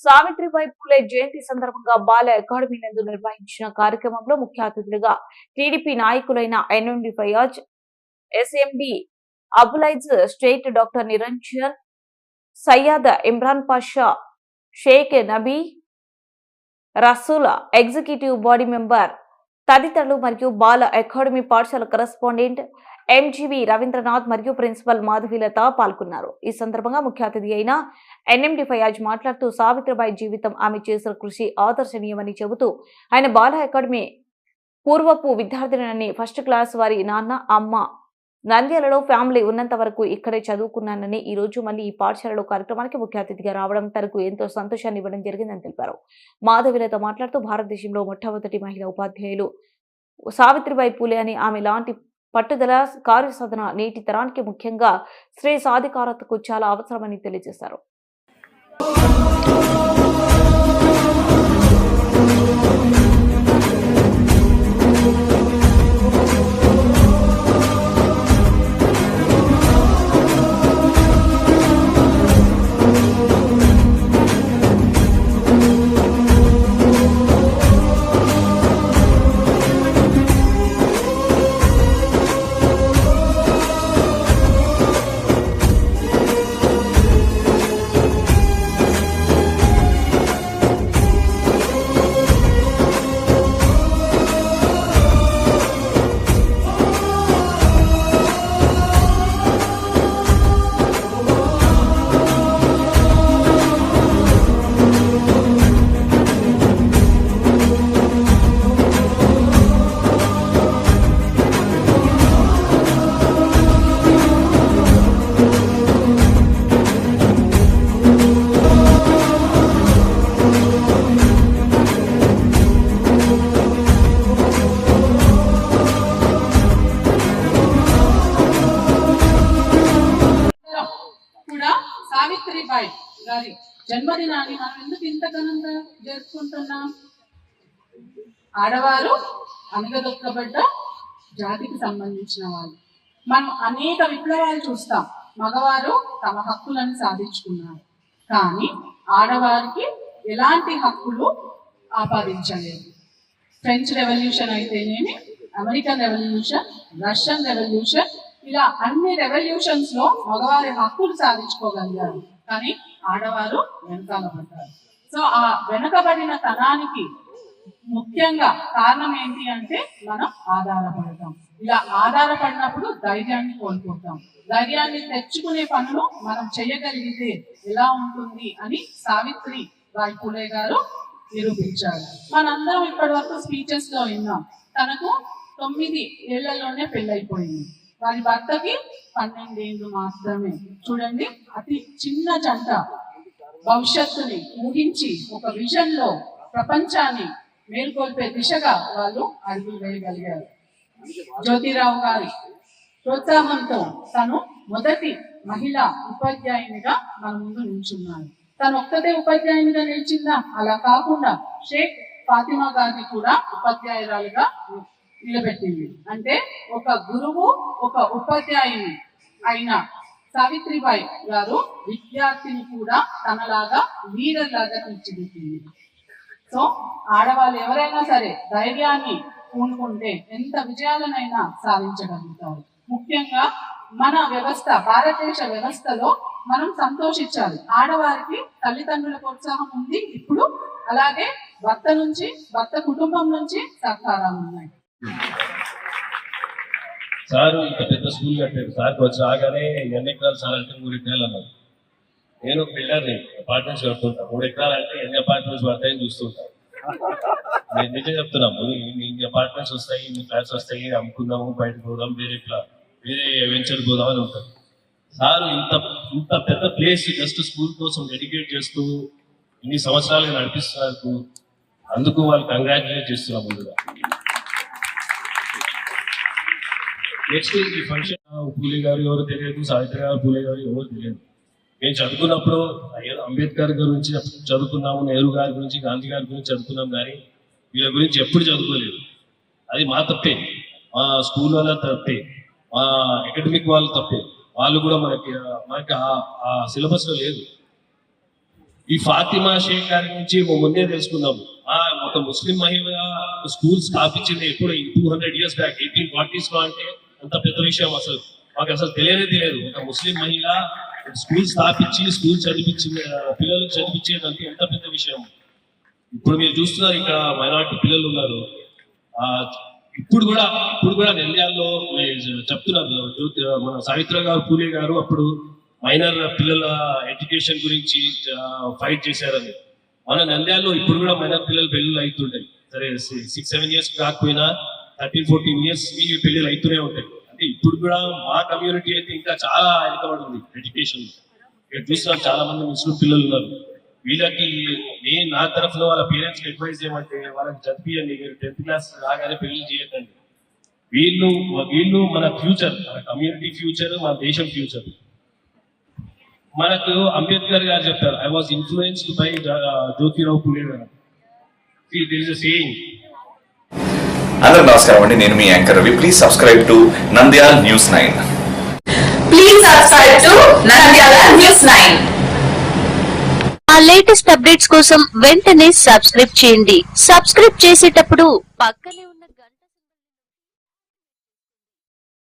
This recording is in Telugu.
సావిత్రిబాయి పూలే జయంతి సందర్భంగా బాల అకాడమీ నందు నిర్వహించిన కార్యక్రమంలో ముఖ్య అతిథులుగా టీడీపీ నాయకులైన NMD Fayaz, SMD Abulaiz, state doctor Niranjan, Syed Imran Pasha, Sheikh Nabi, Rasool, executive body member తదితరులు మరియు బాల అకాడమీ పాఠశాల కరెస్పాండెంట్ ఎంజీవి రవీంద్రనాథ్ మరియు ప్రిన్సిపల్ మాధవీలత పాల్గొన్నారు. ఈ సందర్భంగా ముఖ్య అతిథి అయిన ఎన్ఎండి ఫయాజ్ మాట్లాడుతూ సావిత్రిబాయి జీవితం, ఆమె చేసిన కృషి ఆదర్శనీయమని చెబుతూ ఆయన బాల అకాడమీ పూర్వపు విద్యార్థిని, ఫస్ట్ క్లాస్ వారి నాన్న అమ్మ నంద్యాలలో ఫ్యామిలీ ఉన్నంత వరకు ఇక్కడే చదువుకున్నానని, ఈ రోజు మళ్ళీ ఈ పాఠశాలలో కార్యక్రమానికి ముఖ్య అతిథిగా రావడం తనకు ఎంతో సంతోషాన్ని ఇవ్వడం జరిగిందని తెలిపారు. మాధవీలత మాట్లాడుతూ భారతదేశంలో మొట్టమొదటి మహిళా ఉపాధ్యాయులు సావిత్రిబాయి పూలే అని, ఆమె లాంటి పట్టుదల, కార్యసాధన నేటి తరానికి ముఖ్యంగా స్త్రీ సాధికారతకు చాలా అవసరమని తెలియజేశారు. సావిత్రిబాయి గారి జన్మదినాన్ని మనం ఎందుకు ఇంత ఘనంగా జరుపుకుంటున్నాం? ఆడవారు అనగదొక్కబడ్డ జాతికి సంబంధించిన వాళ్ళు. మనం అనేక విప్లవాలు చూస్తాం. మగవారు తమ హక్కులను సాధించుకున్నారు, కానీ ఆడవారికి ఎలాంటి హక్కులు ఆపాదించలేదు. ఫ్రెంచ్ రెవల్యూషన్ అయితేనేమి, అమెరికన్ రెవల్యూషన్, రష్యన్ రెవల్యూషన్, ఇలా అన్ని రెవల్యూషన్స్ లో మగవారి హక్కులు సాధించుకోగలిగారు, కానీ ఆడవారు వెనకాల పడ్డారు. సో ఆ వెనుకబడిన తనానికి ముఖ్యంగా కారణం ఏంటి అంటే మనం ఆధారపడతాం. ఇలా ఆధారపడినప్పుడు ధైర్యాన్ని కోల్పోతాం. ధైర్యాన్ని తెచ్చుకునే పనులు మనం చేయగలిగితే ఎలా ఉంటుంది అని సావిత్రిబాయి పూలే గారు నిరూపించారు. మనందరం ఇప్పటి వరకు స్పీచెస్ లో విన్నాం. తనకు 9 ఏళ్లలోనే పెళ్ళైపోయింది. వారి భర్తకి 12 ఏళ్ళు మాత్రమే. చూడండి, అతి చిన్న జంట భవిష్యత్తుని ఊహించి ఒక విజన్ లో ప్రపంచాన్ని మేల్కొల్పే దిశగా వాళ్ళు అడుగులు వేయగలిగారు. జ్యోతిరావు గారి ప్రోత్సాహంతో తను మొదటి మహిళా ఉపాధ్యాయునిగా మన ముందు నిల్చున్నారు. తను ఒక్కతే ఉపాధ్యాయునిగా నిలిచిందా? అలా కాకుండా షేక్ ఫాతిమా గారిని కూడా ఉపాధ్యాయురాలుగా నిలబెట్టింది. అంటే ఒక గురువు, ఒక ఉపాధ్యాయుని అయిన సావిత్రిబాయి గారు విద్యార్థిని కూడా తనలాగా లీడర్ లాగా తీర్చిదిద్దింది. సో ఆడవాళ్ళు ఎవరైనా సరే ధైర్యాన్ని పూనుకుంటే ఎంత విజయాలనైనా సాధించగలుగుతారు. ముఖ్యంగా మన వ్యవస్థ, భారతదేశ వ్యవస్థలో మనం సంతోషించాలి. ఆడవారికి తల్లిదండ్రుల ప్రోత్సాహం ఉంది ఇప్పుడు, అలాగే భర్త కుటుంబం నుంచి సహకారాలు ఉన్నాయి. సార్ ఇంత పెద్ద స్కూల్ కట్టారు. సార్కి వచ్చి రాగానే 2 ఎకరాలు సార్ అంటే 3 ఎకరాలు అన్నారు. నేను ఒక బిల్డర్ని, అపార్ట్మెంట్స్ కడుతుంటా. 3 ఎకరాలు అంటే ఎన్ని అపార్ట్మెంట్స్ పడతాయని చూస్తుంటా. నేను నిజం చెప్తున్నాము, ఇన్ని అపార్ట్మెంట్స్ వస్తాయి, ఇన్ని ఫ్లాట్స్ వస్తాయి, అమ్ముకుందాము, బయటకు పోదాం, వేరే వెంచర్ పోదాం అని ఉంటుంది. సార్ ఇంత పెద్ద ప్లేస్ జస్ట్ స్కూల్ కోసం డెడికేట్ చేస్తూ ఇన్ని సంవత్సరాలుగా నడిపిస్తున్నారు. అందుకు వాళ్ళు కంగ్రాచులేట్ చేస్తున్నాం ముందుగా. నెక్స్ట్ ఈ ఫంక్షన్ పూలే గారు ఎవరు తెలియదు, సావిత్రిబాయి పూలే గారు ఎవరు తెలియదు. నేను చదువుకున్నప్పుడు అంబేద్కర్ గురించి చదువుకున్నాము, నెహ్రూ గారి గురించి, గాంధీ గారి గురించి చదువుకున్నాం, కానీ వీళ్ళ గురించి ఎప్పుడు చదువుకోలేదు. అది మా తప్పే, మా స్కూల్ వాళ్ళ తప్పే, మా అకాడమిక్ వాళ్ళు తప్పే. వాళ్ళు కూడా మనకి ఆ సిలబస్లో లేదు. ఈ ఫాతిమా షేక్ గారి నుంచి ముందే తెలుసుకుందాము. ఒక ముస్లిం మహిళ స్కూల్ స్థాపించింది ఎప్పుడు 200 years బ్యాక్ 1840s లో. అంటే అంత పెద్ద విషయం అసలు మాకు అసలు తెలియదు. ఒక ముస్లిం మహిళ స్కూల్ స్థాపించి స్కూల్ చదివించింది, పిల్లలు చదివించేది అంటే ఎంత పెద్ద విషయం. ఇప్పుడు మీరు చూస్తున్నారు ఇక్కడ మైనారిటీ పిల్లలు ఉన్నారు. ఇప్పుడు కూడా నంద్యాలలో చెప్తున్నారు మన సావిత్రి గారు పూలే గారు అప్పుడు మైనర్ పిల్లల ఎడ్యుకేషన్ గురించి ఫైట్ చేశారని. మన నంద్యాలలో ఇప్పుడు కూడా మైనర్ పిల్లలు పెళ్ళిళ్ళు అవుతుంటాయి. సరే 6-7 years కాకపోయినా 13-14 years పెళ్ళిళ్ళు అవుతూనే ఉంటాయి. అంటే ఇప్పుడు కూడా మా కమ్యూనిటీ అయితే ఇంకా చాలా వెనకబడి ఉంది ఎడ్యుకేషన్. ఇక్కడ చూస్తున్నాం చాలా మంది ముస్లిం పిల్లలు ఉన్నారు. వీళ్ళకి నేను నా తరఫున వాళ్ళ పేరెంట్స్కి అడ్వైజ్ చేయమంటే వాళ్ళకి చదివియండి, మీరు 10th class రాగానే పెళ్లి చేయకండి. వీళ్ళు మన ఫ్యూచర్, మన కమ్యూనిటీ ఫ్యూచర్, మన దేశం ఫ్యూచర్. మనకు అంబేద్కర్ గారు చెప్తారు, I was influenced by Jyotirao Phule గారు. There is a saying. అందరూ నమస్కారం అండి, నేను మీ anchor Ravi. Please subscribe to Nandyala news 9. Please subscribe to Nandyala News 9. ఆ లేటెస్ట్ అప్డేట్స్ కోసం వెంటనే సబ్స్క్రైబ్ చేయండి. సబ్స్క్రైబ్ చేసేటప్పుడు పక్కనే ఉన్న